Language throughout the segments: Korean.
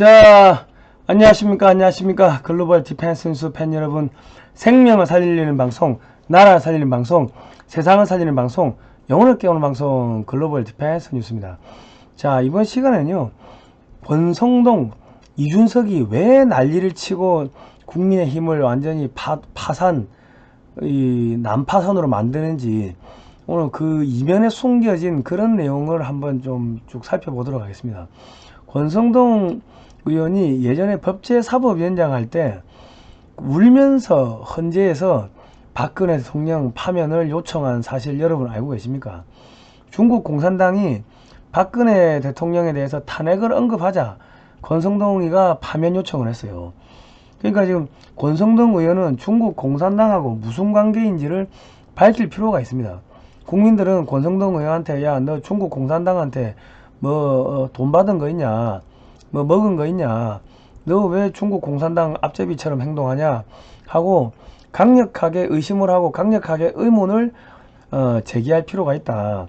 자, 안녕하십니까. 글로벌 디펜스 뉴스 팬 여러분. 생명을 살리는 방송, 나라를 살리는 방송, 세상을 살리는 방송, 영혼을 깨우는 방송, 글로벌 디펜스 뉴스입니다. 자, 이번 시간에는요, 권성동, 이준석이 왜 난리를 치고 국민의힘을 완전히 난파선으로 만드는지, 오늘 그 이면에 숨겨진 그런 내용을 한번 좀 쭉 살펴보도록 하겠습니다. 권성동 의원이 예전에 법제사법위원장 할 때 울면서 헌재에서 박근혜 대통령 파면을 요청한 사실 여러분 알고 계십니까? 중국 공산당이 박근혜 대통령에 대해서 탄핵을 언급하자 권성동이가 파면 요청을 했어요. 그러니까 지금 권성동 의원은 중국 공산당하고 무슨 관계인지를 밝힐 필요가 있습니다. 국민들은 권성동 의원한테 야, 너 중국 공산당한테 돈 받은 거 있냐, 먹은 거 있냐, 너 왜 중국 공산당 앞제비처럼 행동하냐 하고 강력하게 의심을 하고 강력하게 의문을 제기할 필요가 있다.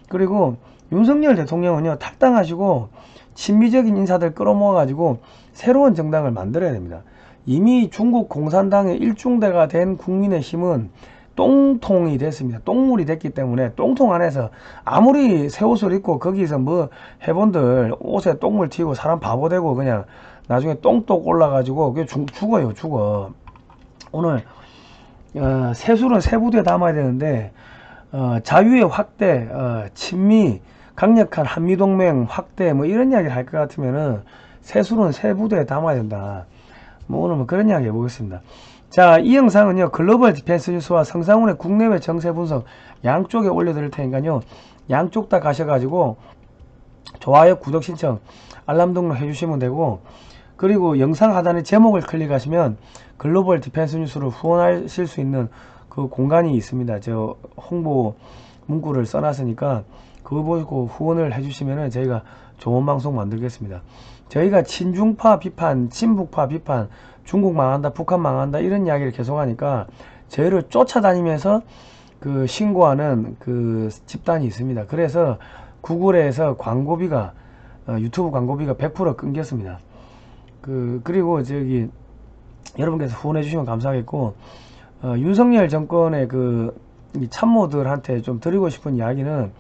그리고 윤석열 대통령은요, 탈당하시고 친미적인 인사들 끌어모아 가지고 새로운 정당을 만들어야 됩니다. 이미 중국 공산당의 일중대가 된 국민의힘은 똥통이 됐습니다. 똥물이 됐기 때문에 똥통 안에서 아무리 새 옷을 입고 거기서 해본들 옷에 똥물 튀고 사람 바보 되고 그냥 나중에 똥똑 올라가지고 그게 죽어. 오늘 세술은 세부대에 담아야 되는데 자유의 확대, 친미, 강력한 한미동맹 확대 이런 이야기를 할 것 같으면은 세술은 세부대에 담아야 된다. 오늘 그런 이야기 해보겠습니다. 자, 이 영상은요, 글로벌 디펜스 뉴스와 성상훈의 국내외 정세 분석 양쪽에 올려드릴 테니까요, 양쪽 다 가셔가지고 좋아요, 구독 신청, 알람 등록 해주시면 되고, 그리고 영상 하단에 제목을 클릭하시면 글로벌 디펜스 뉴스를 후원하실 수 있는 그 공간이 있습니다. 저 홍보 문구를 써놨으니까 그거 보고 후원을 해주시면은 저희가 좋은 방송 만들겠습니다. 저희가 친중파 비판, 친북파 비판, 중국 망한다, 북한 망한다 이런 이야기를 계속하니까 저희를 쫓아다니면서 그 신고하는 그 집단이 있습니다. 그래서 구글에서 광고비가 유튜브 광고비가 100% 끊겼습니다. 그리고 저기 여러분께서 후원해 주시면 감사하겠고, 윤석열 정권의 이 참모들한테 좀 드리고 싶은 이야기는,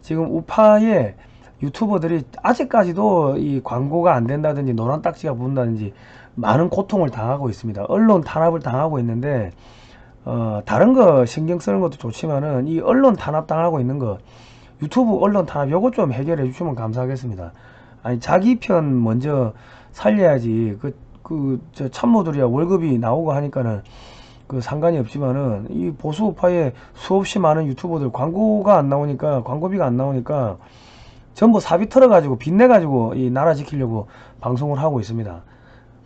지금 우파의 유튜버들이 아직까지도 이 광고가 안 된다든지 노란 딱지가 붙는다든지 많은 고통을 당하고 있습니다. 언론 탄압을 당하고 있는데, 다른 거 신경 쓰는 것도 좋지만은 이 언론 탄압 당하고 있는 거, 유튜브 언론 탄압 요거 좀 해결해 주시면 감사하겠습니다. 아니, 자기 편 먼저 살려야지. 저 참모들이야 월급이 나오고 하니까는 상관이 없지만은, 이 보수 우파의 수없이 많은 유튜버들 광고가 안 나오니까, 광고비가 안 나오니까 전부 사비 털어가지고 빚내가지고 이 나라 지키려고 방송을 하고 있습니다.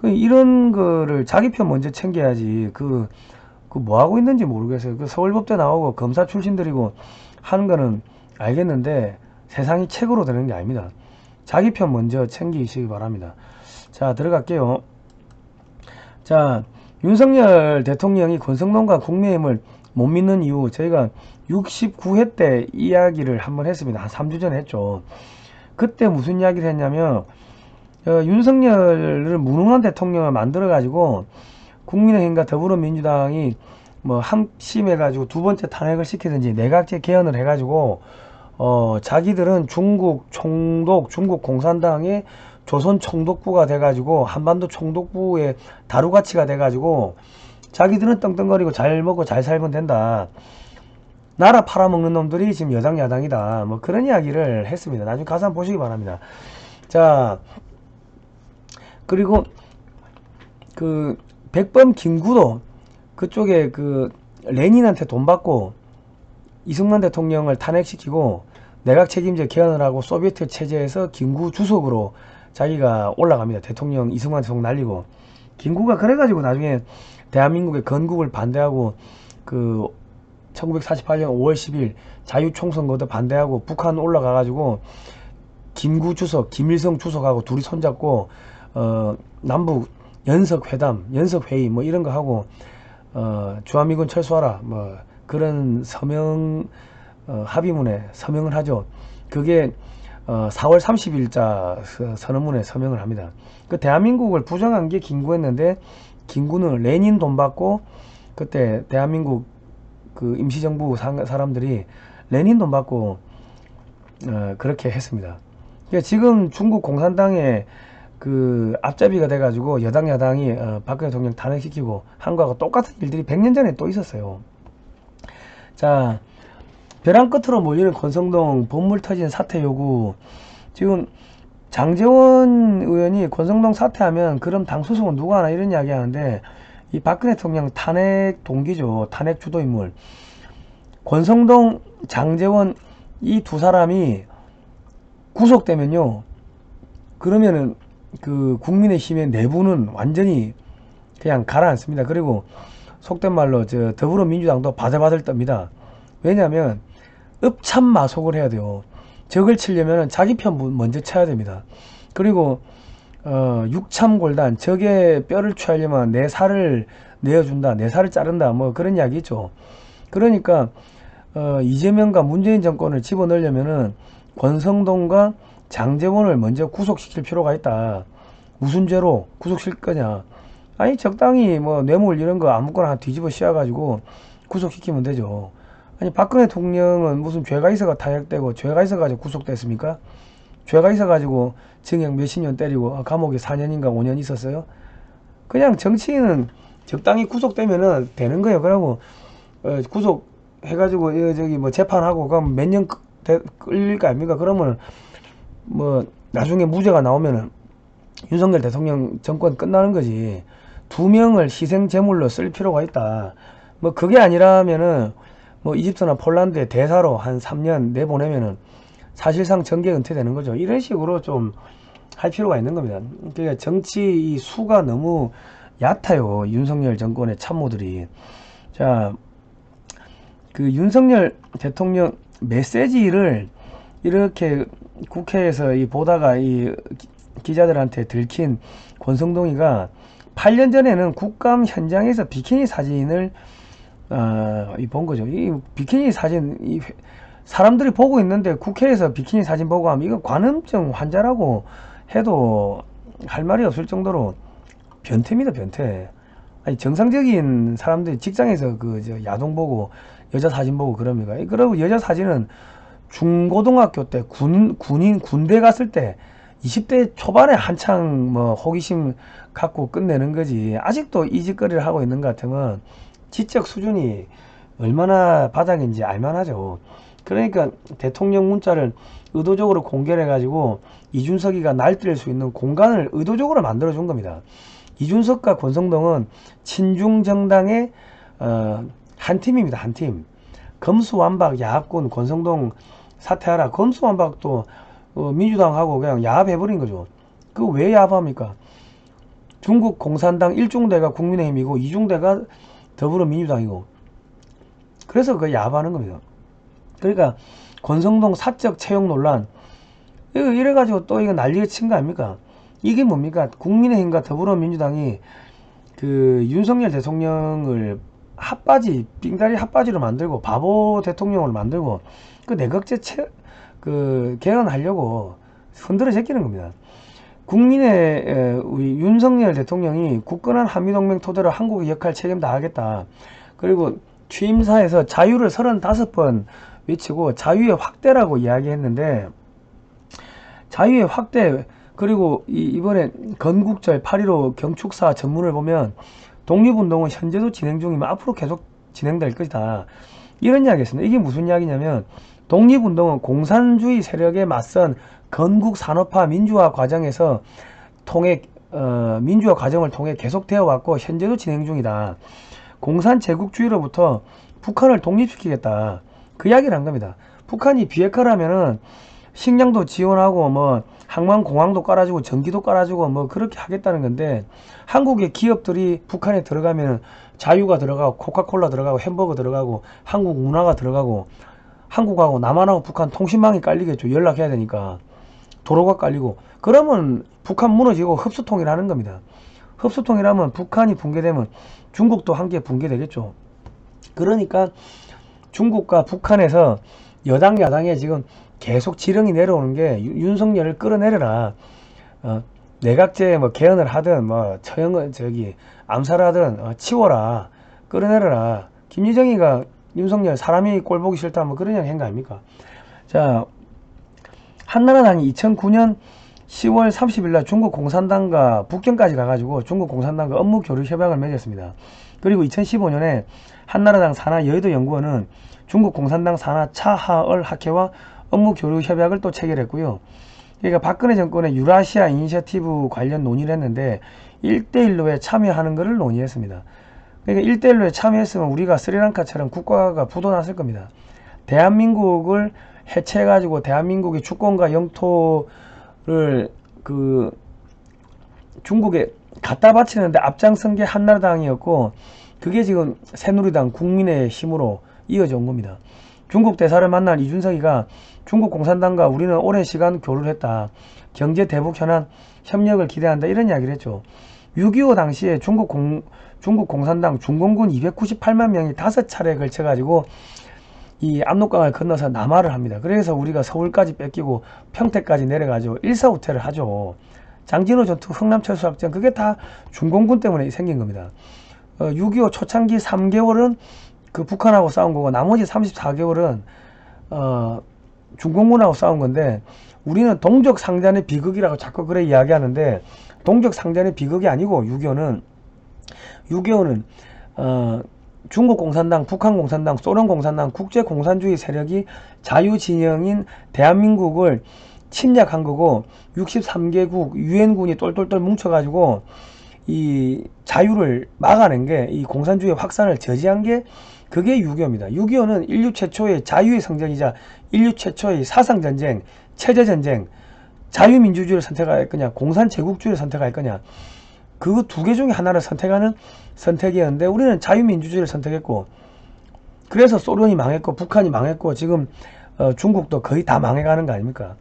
이런 거를 자기 편 먼저 챙겨야지. 뭐 하고 있는지 모르겠어요. 서울법대 나오고 검사 출신들이고 하는 거는 알겠는데 세상이 책으로 되는 게 아닙니다. 자기 편 먼저 챙기시기 바랍니다. 자, 들어갈게요. 자, 윤석열 대통령이 권성동과 국민의힘을 못 믿는 이유, 저희가 69회 때 이야기를 한번 했습니다. 한 3주 전에 했죠. 그때 무슨 이야기를 했냐면, 윤석열을 무능한 대통령을 만들어 가지고 국민의힘과 더불어민주당이 합심해 가지고 두 번째 탄핵을 시키든지 내각제 개헌을 해 가지고 자기들은 중국 총독, 중국 공산당의 조선 총독부가 돼 가지고 한반도 총독부의 다루가치가 돼 가지고 자기들은 떵떵거리고 잘 먹고 잘 살면 된다. 나라 팔아먹는 놈들이 지금 여당 야당이다. 그런 이야기를 했습니다. 나중에 가서 한번 보시기 바랍니다. 자, 그리고 백범 김구도 그쪽에 레닌한테 돈 받고 이승만 대통령을 탄핵시키고 내각 책임제 개헌을 하고 소비에트 체제에서 김구 주석으로 자기가 올라갑니다. 대통령 이승만 대통령 날리고, 김구가 그래가지고 나중에 대한민국의 건국을 반대하고 1948년 5월 10일 자유총선거도 반대하고 북한 올라가가지고 김구 주석, 김일성 주석하고 둘이 손잡고 남북 연석회담, 연석회의 이런 거 하고 주한미군 철수하라 그런 서명 합의문에 서명을 하죠. 그게 4월 30일자 선언문에 서명을 합니다. 그 대한민국을 부정한 게 김구였는데, 김구는 레닌 돈 받고, 그때 대한민국 그 임시정부 사람들이 레닌 돈 받고 그렇게 했습니다. 그러니까 지금 중국 공산당의 그 앞잡이가 돼가지고 야당이 박근혜 대통령 탄핵시키고 한 거하고 똑같은 일들이 100년 전에 또 있었어요. 자, 벼랑 끝으로 몰리는 권성동 본물 터진 사퇴 요구. 지금 장제원 의원이 권성동 사퇴하면 그럼 당 소속은 누가 하나 이런 이야기 하는데, 이 박근혜 대통령 탄핵 동기죠. 탄핵 주도 인물. 권성동, 장제원 이 두 사람이 구속되면요, 그러면은 그 국민의힘의 내부는 완전히 그냥 가라앉습니다. 그리고 속된 말로 저 더불어민주당도 바들바들 떱니다. 왜냐하면 읍참마속을 해야 돼요. 적을 치려면 자기 편 먼저 쳐야 됩니다. 그리고 육참골단, 적의 뼈를 취하려면 내 살을 내어준다, 내 살을 자른다, 뭐 그런 이야기 있죠. 그러니까 이재명과 문재인 정권을 집어넣으려면은 권성동과 장제원을 먼저 구속시킬 필요가 있다. 무슨 죄로 구속시킬 거냐? 아니, 적당히 뭐 뇌물 이런 거 아무거나 뒤집어 씌워가지고 구속시키면 되죠. 아니, 박근혜 대통령은 무슨 죄가 있어가 탄핵되고 죄가 있어가지고 구속됐습니까? 죄가 있어가지고 징역 몇십 년 때리고 감옥에 4년인가 5년 있었어요? 그냥 정치인은 적당히 구속되면은 되는 거예요. 그러고 구속해가지고 저기 뭐 재판하고 그럼 몇 년 끌릴 거 아닙니까? 그러면 뭐 나중에 무죄가 나오면은 윤석열 대통령 정권 끝나는 거지. 2명을 희생 제물로 쓸 필요가 있다. 뭐 그게 아니라면은 뭐 이집트나 폴란드에 대사로 한 3년 내보내면은 사실상 정계 은퇴되는 거죠. 이런 식으로 좀 할 필요가 있는 겁니다. 그러니까 정치 이 수가 너무 얕아요. 윤석열 정권의 참모들이. 자, 그 윤석열 대통령 메시지를 이렇게 국회에서 보다가 이 기자들한테 들킨 권성동이가 8년 전에는 국감 현장에서 비키니 사진을 본 거죠. 이 비키니 사진, 사람들이 보고 있는데 국회에서 비키니 사진 보고 하면 이건 관음증 환자라고 해도 할 말이 없을 정도로 변태입니다, 변태. 아니, 정상적인 사람들이 직장에서 야동 보고 여자 사진 보고 그럽니까? 그리고 여자 사진은 중고등학교 때 군대 갔을 때 20대 초반에 한창 뭐 호기심 갖고 끝내는 거지. 아직도 이 짓거리를 하고 있는 것 같으면 지적 수준이 얼마나 바닥인지 알만하죠. 그러니까 대통령 문자를 의도적으로 공개를 해가지고 이준석이가 날뛸 수 있는 공간을 의도적으로 만들어 준 겁니다. 이준석과 권성동은 친중 정당의 한 팀입니다. 한 팀. 검수완박 야합군 권성동 사퇴하라. 검수완박도 민주당하고 그냥 야합해버린 거죠. 그거 왜 야합합니까? 중국 공산당 1중대가 국민의힘이고 2중대가 더불어민주당이고, 그래서 그 야합하는 겁니다. 그러니까 권성동 사적 채용 논란 이래가지고 또 이거 난리를 친 거 아닙니까? 이게 뭡니까? 국민의힘과 더불어민주당이 그 윤석열 대통령을 핫바지, 빙다리 핫바지로 만들고 바보 대통령을 만들고 그 내각제 개헌하려고 흔들어 제끼는 겁니다. 우리 윤석열 대통령이 굳건한 한미동맹 토대로 한국의 역할 책임 다하겠다. 그리고 취임사에서 자유를 35번 외치고 자유의 확대라고 이야기했는데, 자유의 확대, 그리고 이번에 건국절 8.15 경축사 전문을 보면 독립운동은 현재도 진행 중이면 앞으로 계속 진행될 것이다, 이런 이야기 했습니다. 이게 무슨 이야기냐면 독립운동은 공산주의 세력에 맞선 건국 산업화 민주화 과정에서 민주화 과정을 통해 계속되어 왔고 현재도 진행 중이다. 공산 제국주의로부터 북한을 독립시키겠다, 그 이야기를 한 겁니다. 북한이 비핵화를 하면은 식량도 지원하고 뭐 항만공항도 깔아주고 전기도 깔아주고 뭐 그렇게 하겠다는 건데, 한국의 기업들이 북한에 들어가면 자유가 들어가고 코카콜라 들어가고 햄버거 들어가고 한국 문화가 들어가고 한국하고 남한하고 북한 통신망이 깔리겠죠. 연락해야 되니까 도로가 깔리고, 그러면 북한 무너지고 흡수통일하는 겁니다. 흡수통일하면 북한이 붕괴되면 중국도 함께 붕괴되겠죠. 그러니까 중국과 북한에서 여당 야당에 지금 계속 지령이 내려오는 게 윤석열을 끌어내려라. 내각제 뭐 개헌을 하든 뭐 처형을 암살하든 치워라, 끌어내려라. 김유정이가 윤석열 사람이 꼴 보기 싫다 뭐 그런 이야기 한 거 아닙니까? 자, 한나라당이 2009년 10월 30일 날 중국 공산당과 북경까지 가가지고 중국 공산당과 업무 교류 협약을 맺었습니다. 그리고 2015년에 한나라당 산하 여의도 연구원은 중국 공산당 산하 차하얼 학회와 업무 교류 협약을 또 체결했고요. 그러니까 박근혜 정권의 유라시아 이니셔티브 관련 논의를 했는데 1대1로에 참여하는 것을 논의했습니다. 그러니까 1대1로에 참여했으면 우리가 스리랑카처럼 국가가 부도났을 겁니다. 대한민국을 해체해가지고 대한민국의 주권과 영토를 중국에 갖다 바치는데 앞장선 게 한나라당이었고, 그게 지금 새누리당 국민의힘으로 이어져 온 겁니다. 중국 대사를 만난 이준석이가 중국 공산당과 우리는 오랜 시간 교류를 했다. 경제 대북 현안 협력을 기대한다. 이런 이야기를 했죠. 6.25 당시에 중국 공산당 중공군 298만 명이 5차례에 걸쳐가지고 이 압록강을 건너서 남하를 합니다. 그래서 우리가 서울까지 뺏기고 평택까지 내려가죠. 일사후퇴를 하죠. 장진호 전투, 흥남철수작전, 그게 다 중공군 때문에 생긴 겁니다. 6.25 초창기 3개월은 그 북한하고 싸운 거고, 나머지 34개월은 중공군하고 싸운 건데, 우리는 동족 상잔의 비극이라고 자꾸 그래 이야기하는데, 동족 상잔의 비극이 아니고 6.25는 중국 공산당, 북한 공산당, 소련 공산당, 국제 공산주의 세력이 자유진영인 대한민국을 침략한 거고, 63개국 유엔군이 똘똘똘 뭉쳐가지고 이 자유를 막아낸 게, 이 공산주의 확산을 저지한 게 그게 6.25입니다. 6.25는 인류 최초의 자유의 성전이자 인류 최초의 사상전쟁, 체제전쟁. 자유민주주의를 선택할 거냐, 공산제국주의를 선택할 거냐, 그 두 개 중에 하나를 선택하는 선택이었는데, 우리는 자유민주주의를 선택했고, 그래서 소련이 망했고 북한이 망했고 지금 중국도 거의 다 망해가는 거 아닙니까?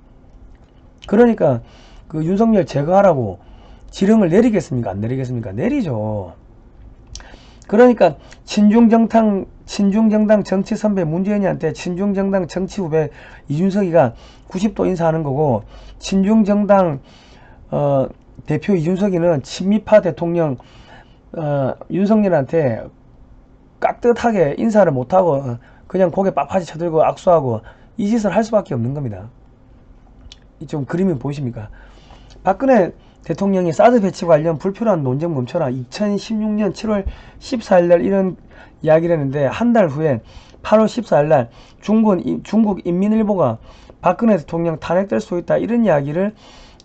그러니까 그 윤석열 제거하라고 지령을 내리겠습니까? 안 내리겠습니까? 내리죠. 그러니까 친중정당 정치 선배 문재인이한테 친중정당 정치 후배 이준석이가 90도 인사하는 거고, 친중정당 대표 이준석이는 친미파 대통령 윤석열한테 깍듯하게 인사를 못하고 그냥 고개 빳빳이 쳐들고 악수하고 이 짓을 할 수밖에 없는 겁니다. 좀 그림이 보이십니까? 박근혜 대통령이 사드 배치 관련 불필요한 논쟁 멈춰라, 2016년 7월 14일날 이런 이야기를 했는데, 한 달 후에 8월 14일날 중국 인민일보가 박근혜 대통령 탄핵될 수 있다 이런 이야기를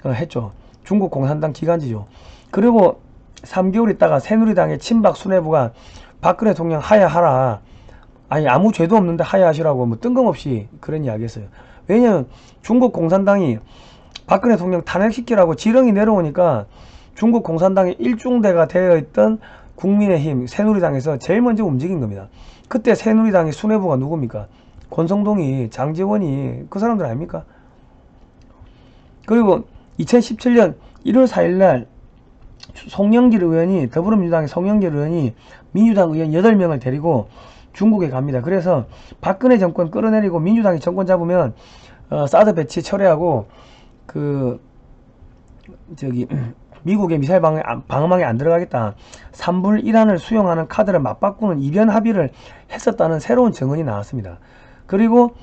했죠. 중국 공산당 기관지죠. 그리고 3개월 있다가 새누리당의 친박 수뇌부가 박근혜 대통령 하야하라, 아니 아무 죄도 없는데 하야하시라고 뭐 뜬금없이 그런 이야기 했어요. 왜냐면 중국 공산당이 박근혜 대통령 탄핵시키라고 지령이 내려오니까 중국 공산당의 일중대가 되어 있던 국민의힘, 새누리당에서 제일 먼저 움직인 겁니다. 그때 새누리당의 수뇌부가 누굽니까? 권성동이, 장제원이, 그 사람들 아닙니까? 그리고 2017년 1월 4일날 송영길 의원이, 더불어민주당의 송영길 의원이 민주당 의원 8명을 데리고 중국에 갑니다. 그래서 박근혜 정권 끌어내리고 민주당이 정권 잡으면 사드 배치 철회하고 미국의 미사일 방어망에 안 들어가겠다, 3분의 1안을 수용하는 카드를 맞바꾸는 이변 합의를 했었다는 새로운 증언이 나왔습니다. 그리고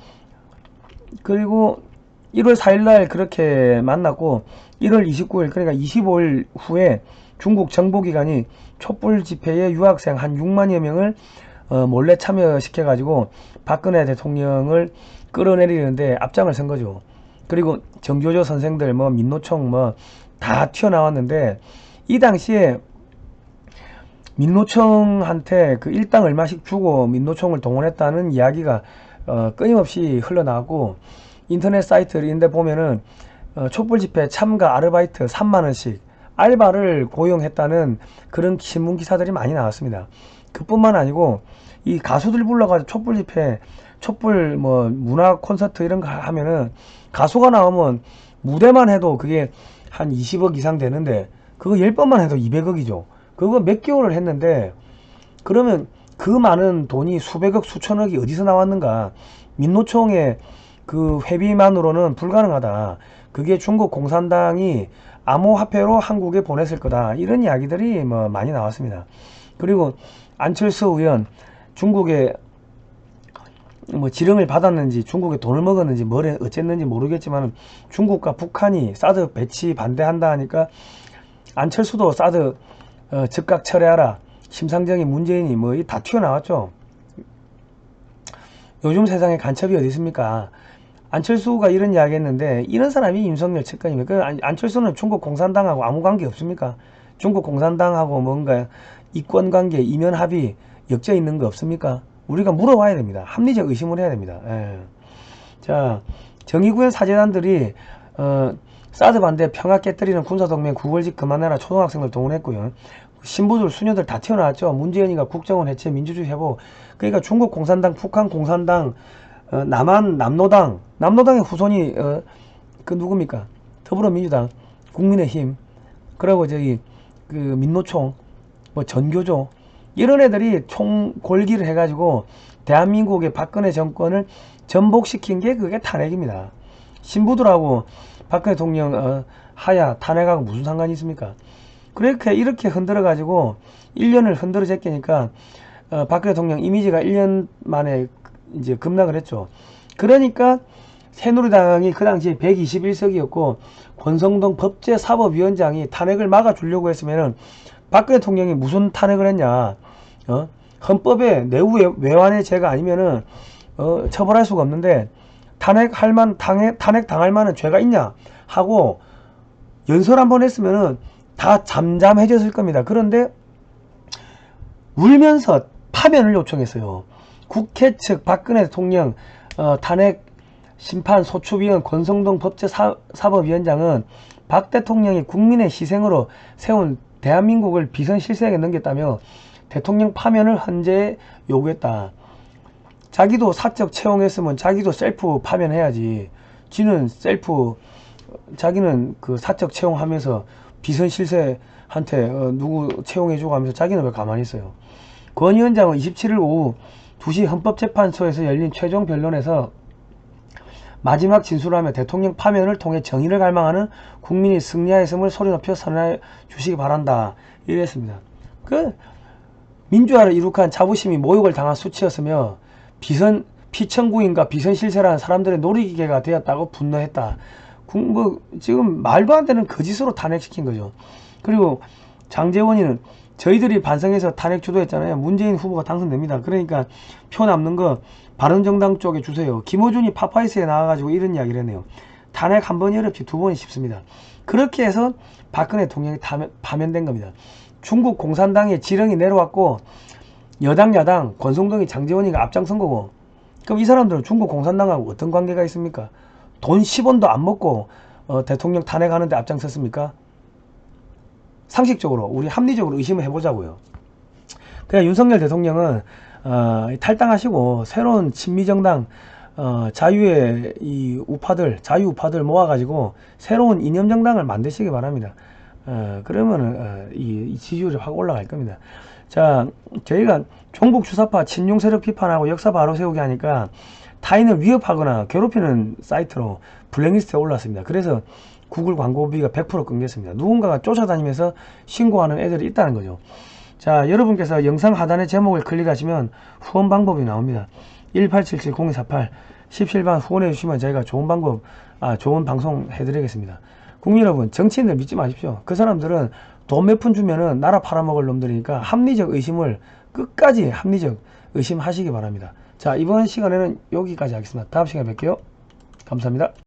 1월 4일날 그렇게 만났고, 1월 29일 그러니까 25일 후에 중국 정보기관이 촛불 집회에 유학생 한 6만여 명을 몰래 참여시켜 가지고 박근혜 대통령을 끌어내리는데 앞장을 선 거죠. 그리고 정조조 선생들, 뭐 민노총 뭐 다 튀어나왔는데, 이 당시에 민노총한테 그 일당 얼마씩 주고 민노총을 동원했다는 이야기가 끊임없이 흘러나왔고, 인터넷 사이트인데 보면은 촛불 집회 참가 아르바이트 3만원씩 알바를 고용했다는 그런 신문 기사들이 많이 나왔습니다. 그뿐만 아니고 이 가수들 불러가지고 촛불 집회, 촛불 뭐 문화 콘서트 이런 거 하면은 가수가 나오면 무대만 해도 그게 한 20억 이상 되는데, 그거 10번만 해도 200억이죠. 그거 몇 개월을 했는데, 그러면 그 많은 돈이 수백억 수천억이 어디서 나왔는가? 민노총의 그 회비만으로는 불가능하다. 그게 중국 공산당이 암호화폐로 한국에 보냈을 거다. 이런 이야기들이 뭐 많이 나왔습니다. 그리고 안철수 의원 중국에 뭐 지령을 받았는지 중국에 돈을 먹었는지 뭘 어쨌는지 모르겠지만 중국과 북한이 사드 배치 반대한다 하니까 안철수도 사드 즉각 철회하라. 심상정이 문재인이 뭐 다 튀어나왔죠. 요즘 세상에 간첩이 어디 있습니까? 안철수가 이런 이야기 했는데 이런 사람이 윤석열 측근입니까? 안철수는 중국 공산당하고 아무 관계 없습니까? 중국 공산당하고 뭔가 이권관계, 이면합의 엮여 있는 거 없습니까? 우리가 물어봐야 됩니다. 합리적 의심을 해야 됩니다. 예. 자, 정의구현 사재단들이 사드 반대 평화 깨뜨리는 군사동맹 9월직 그만해라 초등학생들 동원했고요. 신부들 수녀들 다 튀어나왔죠. 문재인이가 국정원 해체 민주주의 회복. 그러니까 중국 공산당, 북한 공산당, 남한 남노당의 후손이 그 누굽니까? 더불어민주당, 국민의힘, 그리고 저기 그 민노총, 뭐 전교조 이런 애들이 총 골기를 해가지고 대한민국의 박근혜 정권을 전복시킨 게 그게 탄핵입니다. 신부들하고 박근혜 대통령 하야 탄핵하고 무슨 상관이 있습니까? 그렇게 이렇게 흔들어 가지고 1년을 흔들어 제끼니까 박근혜 대통령 이미지가 1년 만에 이제 급락을 했죠. 그러니까 새누리당이 그 당시에 121석이었고 권성동 법제사법위원장이 탄핵을 막아주려고 했으면은 박근혜 대통령이 무슨 탄핵을 했냐? 헌법에 내부 외환의 죄가 아니면은 처벌할 수가 없는데 탄핵 당할 만한 죄가 있냐? 하고 연설 한번 했으면은 다 잠잠해졌을 겁니다. 그런데 울면서 파면을 요청했어요. 국회 측 박근혜 대통령 탄핵 심판 소추위원 권성동 법제사법위원장은 박 대통령이 국민의 희생으로 세운 대한민국을 비선실세에게 넘겼다며 대통령 파면을 헌재에 요구했다. 자기도 사적 채용했으면 자기도 셀프 파면해야지. 자기는 그 사적 채용하면서 비선실세한테 누구 채용해주고 하면서 자기는 왜 가만히 있어요. 권 위원장은 27일 오후 2시 헌법재판소에서 열린 최종 변론에서 마지막 진술하며 대통령 파면을 통해 정의를 갈망하는 국민이 승리하였음을 소리높여 선언해 주시기 바란다. 이랬습니다. 그 민주화를 이룩한 자부심이 모욕을 당한 수치였으며 피청구인과 비선실세라는 사람들의 놀이기계가 되었다고 분노했다. 지금 말도 안 되는 거짓으로 탄핵시킨 거죠. 그리고 장제원이는 저희들이 반성해서 탄핵 주도했잖아요. 문재인 후보가 당선됩니다. 그러니까 표 남는 거 바른정당 쪽에 주세요. 김어준이 파파이스에 나와가지고 이런 이야기를 했네요. 탄핵 한 번이 어렵지 두 번이 쉽습니다. 그렇게 해서 박근혜 대통령이 파면된 겁니다. 중국 공산당의 지령이 내려왔고 여당 야당 권성동이 장제원이가 앞장선 거고, 그럼 이 사람들은 중국 공산당하고 어떤 관계가 있습니까? 돈 10원도 안 먹고 대통령 탄핵하는데 앞장섰습니까? 상식적으로 우리 합리적으로 의심을 해보자고요. 그냥 윤석열 대통령은 탈당하시고 새로운 친미정당 자유의 이 자유우파들 모아가지고 새로운 이념정당을 만드시기 바랍니다. 그러면은 이 지지율이 확 올라갈 겁니다. 자, 저희가 종북 주사파 친중 세력 비판하고 역사 바로 세우기 하니까 타인을 위협하거나 괴롭히는 사이트로 블랙리스트에 올랐습니다. 그래서 구글 광고비가 100% 끊겼습니다. 누군가가 쫓아다니면서 신고하는 애들이 있다는 거죠. 자, 여러분께서 영상 하단의 제목을 클릭하시면 후원 방법이 나옵니다. 1877-0248 17번 후원해 주시면 저희가 좋은 방송 해드리겠습니다. 국민 여러분, 정치인들 믿지 마십시오. 그 사람들은 돈 몇 푼 주면은 나라 팔아먹을 놈들이니까 끝까지 합리적 의심하시기 바랍니다. 자, 이번 시간에는 여기까지 하겠습니다. 다음 시간에 뵐게요. 감사합니다.